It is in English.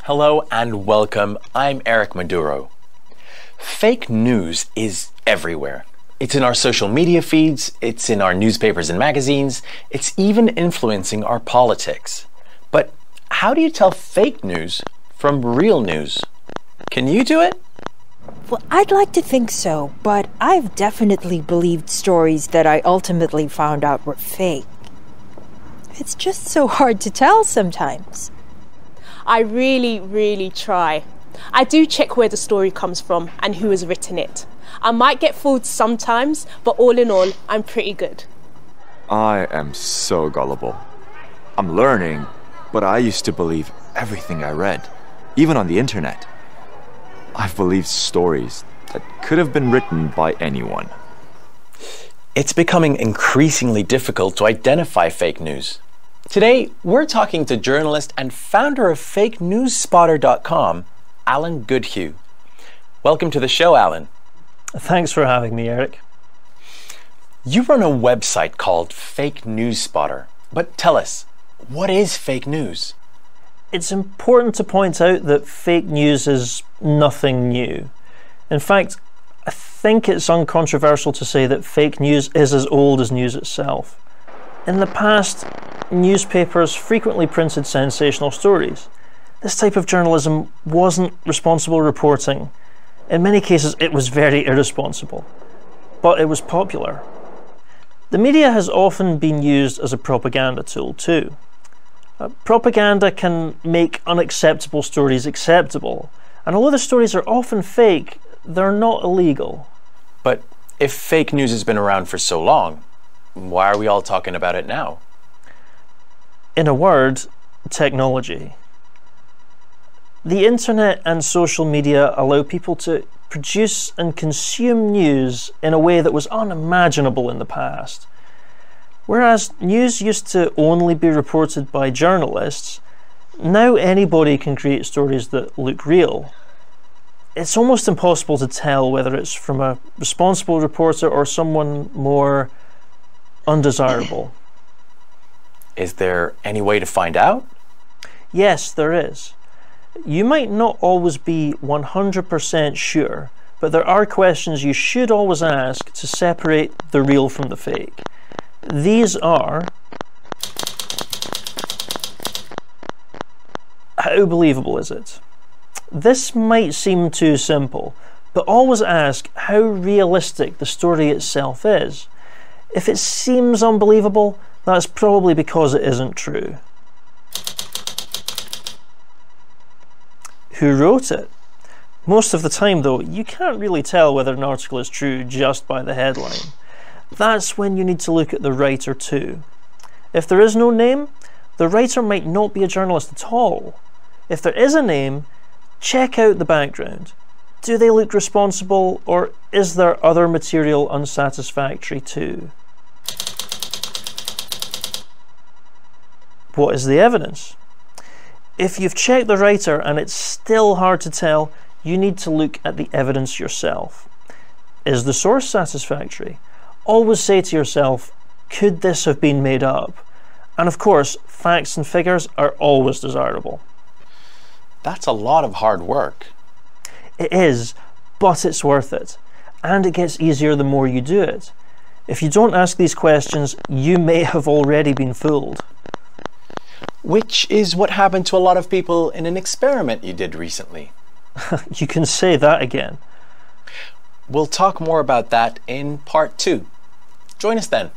Hello and welcome. I'm Eric Maduro. Fake news is everywhere. It's in our social media feeds, it's in our newspapers and magazines, it's even influencing our politics. But how do you tell fake news from real news? Can you do it? Well, I'd like to think so, but I've definitely believed stories that I ultimately found out were fake. It's just so hard to tell sometimes. I really try. I do check where the story comes from and who has written it. I might get fooled sometimes, but all in all, I'm pretty good. I am so gullible. I'm learning, but I used to believe everything I read, even on the internet. I've believed stories that could have been written by anyone. It's becoming increasingly difficult to identify fake news. Today, we're talking to journalist and founder of FakeNewsSpotter.com, Alan Goodhue. Welcome to the show, Alan. Thanks for having me, Eric. You run a website called Fake News Spotter, but tell us, what is fake news? It's important to point out that fake news is nothing new. In fact, I think it's uncontroversial to say that fake news is as old as news itself. In the past, newspapers frequently printed sensational stories. This type of journalism wasn't responsible reporting. In many cases, it was very irresponsible, but it was popular. The media has often been used as a propaganda tool too. Propaganda can make unacceptable stories acceptable, and although the stories are often fake, they're not illegal. But if fake news has been around for so long, why are we all talking about it now? In a word, technology. The internet and social media allow people to produce and consume news in a way that was unimaginable in the past. Whereas news used to only be reported by journalists, now anybody can create stories that look real. It's almost impossible to tell whether it's from a responsible reporter or someone more undesirable. Is there any way to find out? Yes, there is. You might not always be 100% sure, but there are questions you should always ask to separate the real from the fake. These are: how believable is it? This might seem too simple, but always ask how realistic the story itself is. If it seems unbelievable, that's probably because it isn't true. Who wrote it? Most of the time though, you can't really tell whether an article is true just by the headline. That's when you need to look at the writer too. If there is no name, the writer might not be a journalist at all. If there is a name, check out the background. Do they look responsible, or is there other material unsatisfactory too? What is the evidence? If you've checked the writer and it's still hard to tell, you need to look at the evidence yourself. Is the source satisfactory? Always say to yourself, could this have been made up? And of course, facts and figures are always desirable. That's a lot of hard work. It is, but it's worth it. And it gets easier the more you do it. If you don't ask these questions, you may have already been fooled. Which is what happened to a lot of people in an experiment you did recently. You can say that again. We'll talk more about that in part 2. Join us then.